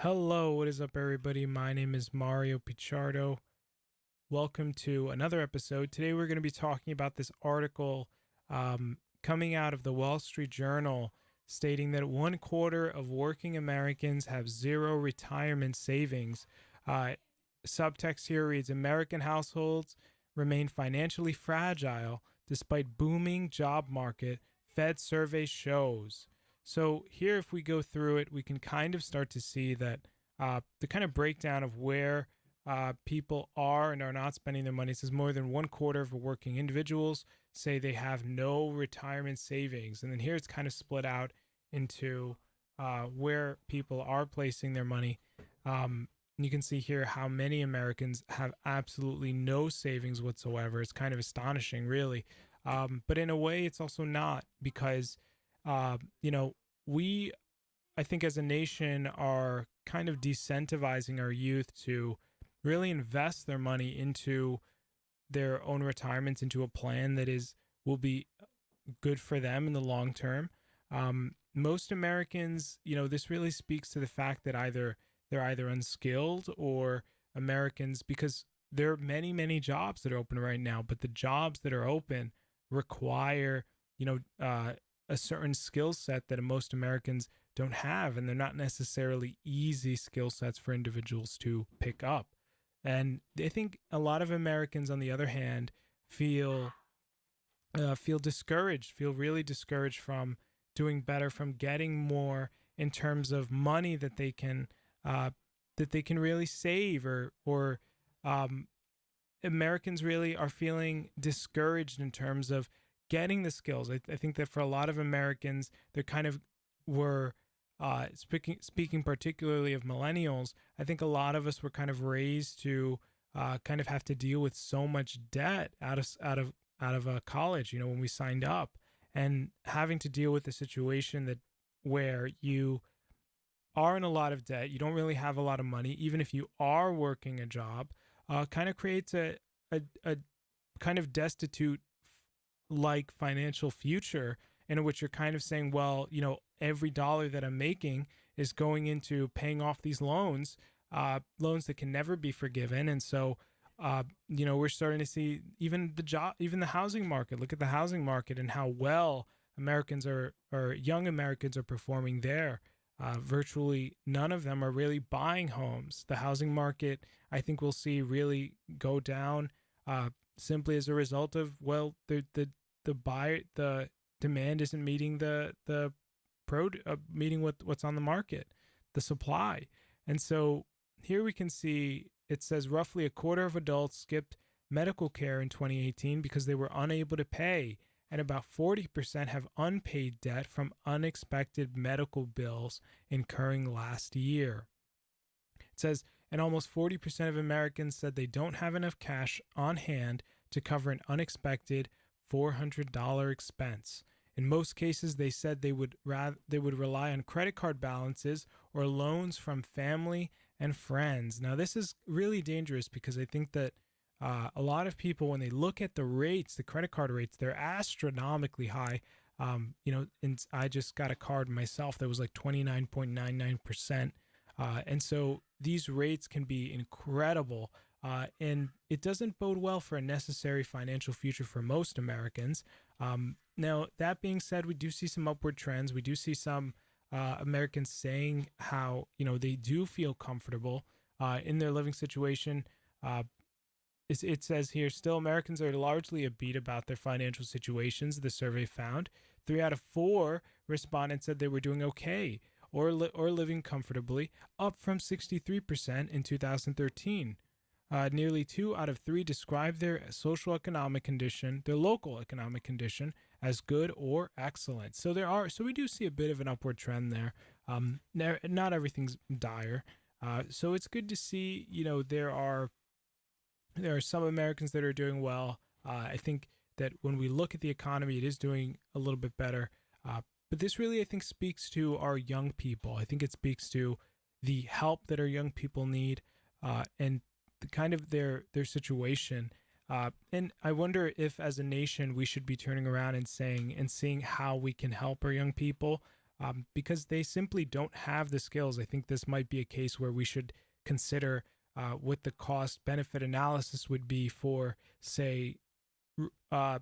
Hello, what is up, everybody? My name is Mario Pichardo. Welcome to another episode. Today, we're going to be talking about this article coming out of the Wall Street Journal stating that 1/4 of working Americans have zero retirement savings. Uh, Subtext here reads American households remain financially fragile despite booming job market, Fed survey shows. So here, if we go through it, we can kind of start to see that the kind of breakdown of where people are and are not spending their money. It says more than 1/4 of working individuals say they have no retirement savings. And then here it's kind of split out into where people are placing their money. You can see here how many Americans have absolutely no savings whatsoever. It's kind of astonishing, really. But in a way, it's also not because, you know, we, I think, as a nation, are kind of decentivizing our youth to really invest their money into their own retirements, into a plan that will be good for them in the long term. Most Americans, this really speaks to the fact that they're either unskilled or Americans, because there are many, many jobs that are open right now, but the jobs that are open require, a certain skill set that most Americans don't have, and they're not necessarily easy skill sets for individuals to pick up. And I think a lot of Americans, on the other hand, feel discouraged, feel really discouraged from doing better, from getting more in terms of money that they can really save, or Americans really are feeling discouraged in terms of getting the skills. I think that for a lot of Americans, they kind of were speaking particularly of millennials. I think a lot of us were kind of raised to kind of have to deal with so much debt out of college. When we signed up, and having to deal with the situation that where you are in a lot of debt, you don't really have a lot of money, even if you are working a job, kind of creates a kind of destitute like financial future, in which you're kind of saying, well, every dollar that I'm making is going into paying off these loans that can never be forgiven. And so, we're starting to see even the housing market. Look at the housing market and how well young Americans are performing there. Virtually none of them are really buying homes. The housing market, I think, we'll see really go down simply as a result of, well, the demand isn't meeting meeting what's on the market, the supply. And so here we can see it says roughly 1/4 of adults skipped medical care in 2018 because they were unable to pay, and about 40% have unpaid debt from unexpected medical bills incurring last year. It says, and almost 40% of Americans said they don't have enough cash on hand to cover an unexpected $400 expense. In most cases, they said they would rely on credit card balances or loans from family and friends. Now, this is really dangerous because I think that a lot of people, when they look at the rates, the credit card rates, they're astronomically high. And I just got a card myself that was like 29.99%. And so these rates can be incredible. And it doesn't bode well for a necessary financial future for most Americans. Now, that being said, we do see some upward trends. We do see some Americans saying how, they do feel comfortable in their living situation. It says here, still, Americans are largely upbeat about their financial situations, the survey found. 3 out of 4 respondents said they were doing okay or living comfortably, up from 63% in 2013. Nearly 2 out of 3 describe their local economic condition, as good or excellent. So we do see a bit of an upward trend there. Not everything's dire. So it's good to see, there are some Americans that are doing well. I think that when we look at the economy, it is doing a little bit better. But this really, I think, speaks to our young people. I think it speaks to the help that our young people need, and the kind of their situation. And I wonder if, as a nation, we should be turning around and seeing how we can help our young people. because they simply don't have the skills. I think this might be a case where we should consider what the cost benefit analysis would be for, say, uh,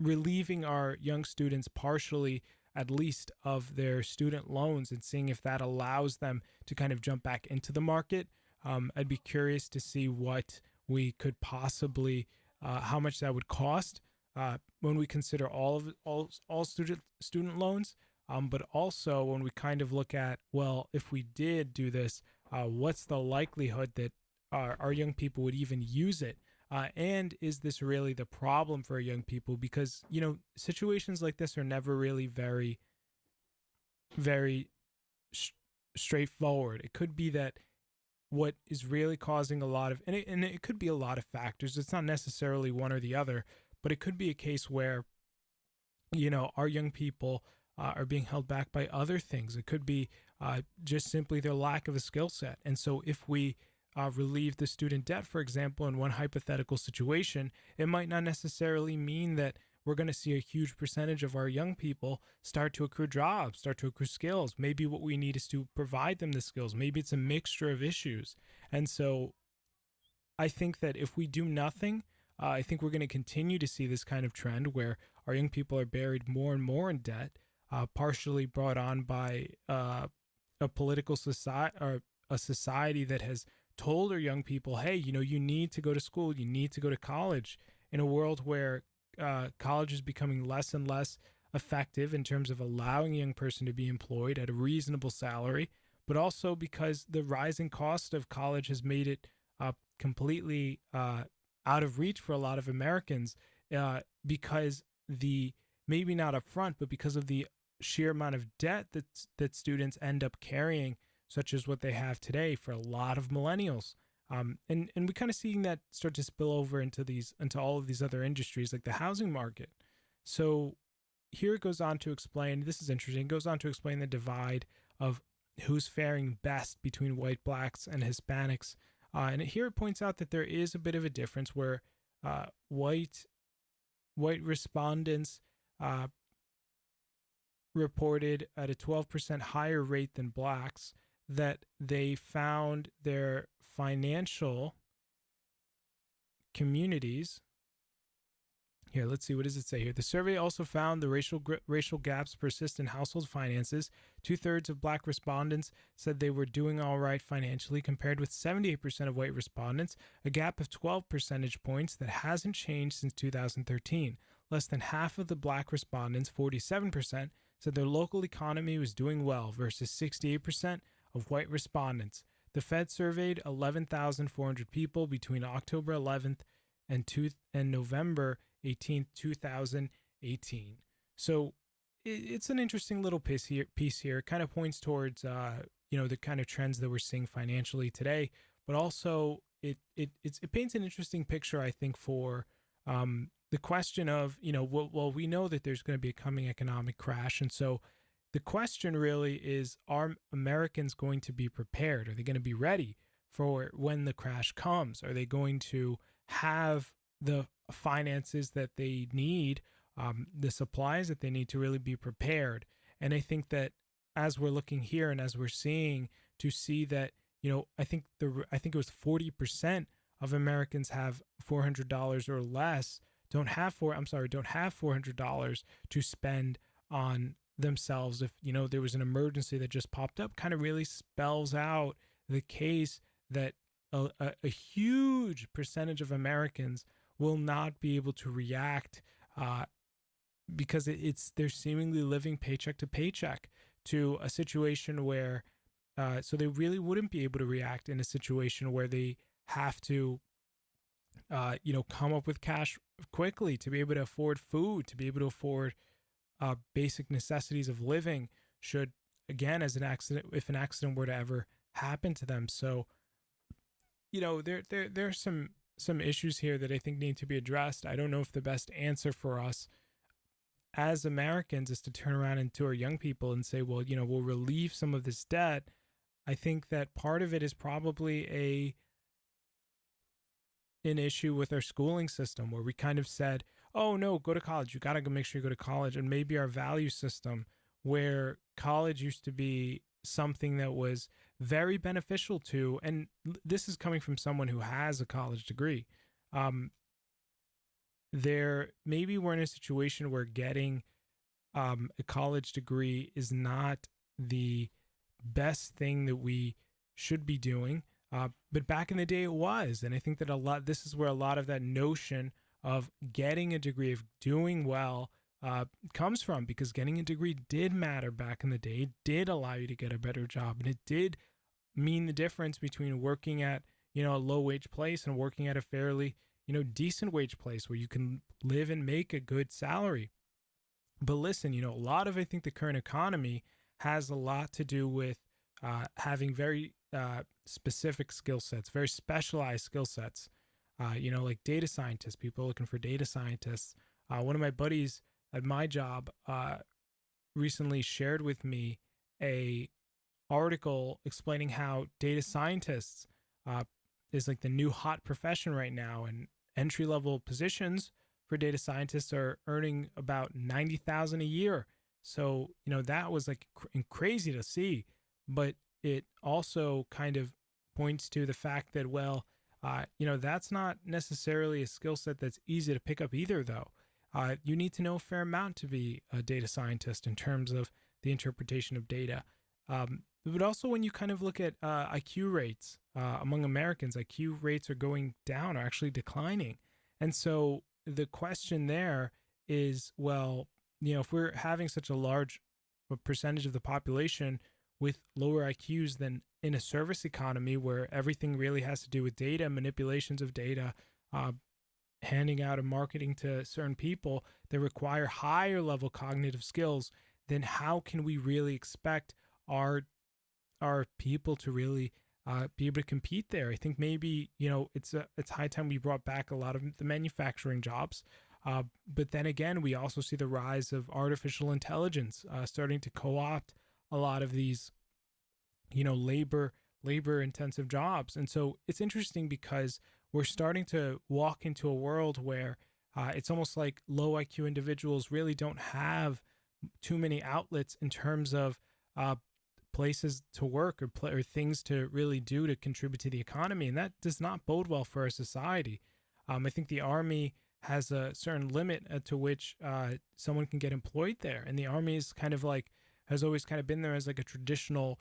relieving our young students partially, at least, of their student loans, and seeing if that allows them to kind of jump back into the market. I'd be curious to see what we could possibly, how much that would cost when we consider all student loans. But also when we kind of look at, well, if we did do this, what's the likelihood that our young people would even use it? And is this really the problem for young people? Because, situations like this are never really very, very straightforward. It could be that what is really causing a lot of, and it could be a lot of factors. It's not necessarily one or the other, but it could be a case where, our young people are being held back by other things. It could be just simply their lack of a skill set. And so if we relieve the student debt, for example, in one hypothetical situation, it might not necessarily mean that we're going to see a huge percentage of our young people start to accrue jobs, start to accrue skills. Maybe what we need is to provide them the skills. Maybe it's a mixture of issues. And so I think that if we do nothing, I think we're going to continue to see this kind of trend where our young people are buried more and more in debt, partially brought on by a political society, or a society that has told our young people, hey, you need to go to school, you need to go to college, in a world where college is becoming less and less effective in terms of allowing a young person to be employed at a reasonable salary, but also because the rising cost of college has made it completely out of reach for a lot of Americans, because maybe not upfront, but because of the sheer amount of debt that students end up carrying, such as what they have today for a lot of millennials. And we kind of seeing that start to spill over into all of these other industries, like the housing market. So here it goes on to explain, this is interesting, it goes on to explain the divide of who's faring best between white, blacks, and Hispanics. And here it points out that there is a bit of a difference where white respondents reported at a 12% higher rate than blacks that they found their financial communities. Here, let's see, what does it say here? The survey also found the racial gaps persist in household finances. 2/3 of black respondents said they were doing all right financially, compared with 78% of white respondents, a gap of 12 percentage points that hasn't changed since 2013. Less than half of the black respondents, 47%, said their local economy was doing well, versus 68% of white respondents. The Fed surveyed 11,400 people between October 11th and November 18th, 2018. So it's an interesting little piece here. It kind of points towards the kind of trends that we're seeing financially today, but also it paints an interesting picture, I think, for the question of, well, we know that there's going to be a coming economic crash, and so the question really is, are Americans going to be prepared? Are they going to be ready for when the crash comes? Are they going to have the finances that they need, the supplies that they need to really be prepared? And I think that as we're looking here and as we're seeing that, I think it was 40% of Americans have $400 or less, don't have $400 to spend on themselves if there was an emergency that just popped up. Kind of really spells out the case that a huge percentage of Americans will not be able to react because they're seemingly living paycheck to paycheck to a situation where so they really wouldn't be able to react in a situation where they have to come up with cash quickly to be able to afford food, to be able to afford basic necessities of living, should, again, if an accident were to ever happen to them. So there are some issues here that I think need to be addressed. I don't know if the best answer for us as Americans is to turn around to our young people and say, well, we'll relieve some of this debt. I think that part of it is probably an issue with our schooling system, where we kind of said, oh no, go to college, you got to go make sure you go to college. And maybe our value system where college used to be something that was very beneficial to, and this is coming from someone who has a college degree. Um, there maybe we're in a situation where getting a college degree is not the best thing that we should be doing. But back in the day, it was. And I think that this is where a lot of that notion of getting a degree, of doing well, comes from, because getting a degree did matter back in the day. It did allow you to get a better job, and it did mean the difference between working at, a low wage place and working at a fairly, decent wage place where you can live and make a good salary. But listen, a lot of, I think, the current economy has a lot to do with having very specific skill sets, very specialized skill sets. Like data scientists, people looking for data scientists. One of my buddies at my job recently shared with me a article explaining how data scientists is like the new hot profession right now, and entry level positions for data scientists are earning about 90,000 a year. So, that was like crazy to see, but it also kind of points to the fact that, well, that's not necessarily a skill set that's easy to pick up either, though. You need to know a fair amount to be a data scientist in terms of the interpretation of data. But also, when you kind of look at IQ rates among Americans, IQ rates are going down, are actually declining. And so the question there is, well, if we're having such a large percentage of the population with lower IQs than in a service economy where everything really has to do with data, manipulations of data, handing out and marketing to certain people that require higher level cognitive skills, then how can we really expect our people to really be able to compete there? I think maybe, it's high time we brought back a lot of the manufacturing jobs. But then again, we also see the rise of artificial intelligence starting to co-opt a lot of these, labor intensive jobs. And so it's interesting because we're starting to walk into a world where it's almost like low IQ individuals really don't have too many outlets in terms of places to work or things to really do to contribute to the economy. And that does not bode well for our society. I think the Army has a certain limit to which someone can get employed there. And the Army is kind of like, has always kind of been there as like a traditional,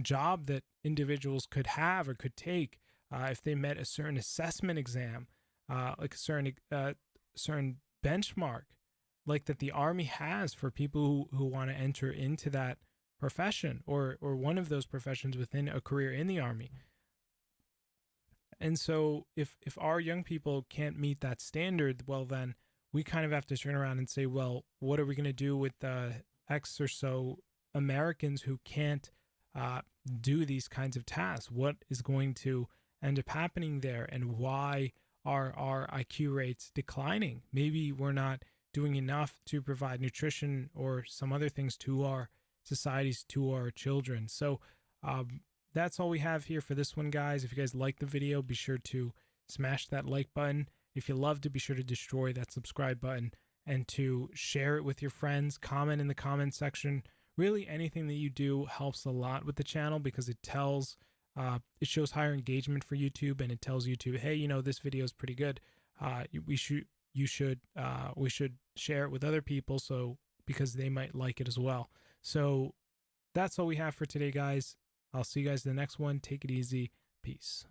job that individuals could have or could take if they met a certain assessment exam, like a certain benchmark, like that the Army has for people who want to enter into that profession or one of those professions within a career in the Army. And so if our young people can't meet that standard, well, then we kind of have to turn around and say, well, what are we going to do with the X or so Americans who can't do these kinds of tasks? What is going to end up happening there, and why are our IQ rates declining? Maybe we're not doing enough to provide nutrition or some other things to our societies, to our children. So that's all we have here for this one, guys. If you guys like the video, be sure to smash that like button. If you loved it, be sure to destroy that subscribe button and to share it with your friends. Comment in the comment section. Really, anything that you do helps a lot with the channel, because it tells, it shows higher engagement for YouTube, and it tells YouTube, hey, this video is pretty good. We should share it with other people, so because they might like it as well. So that's all we have for today, guys. I'll see you guys in the next one. Take it easy. Peace.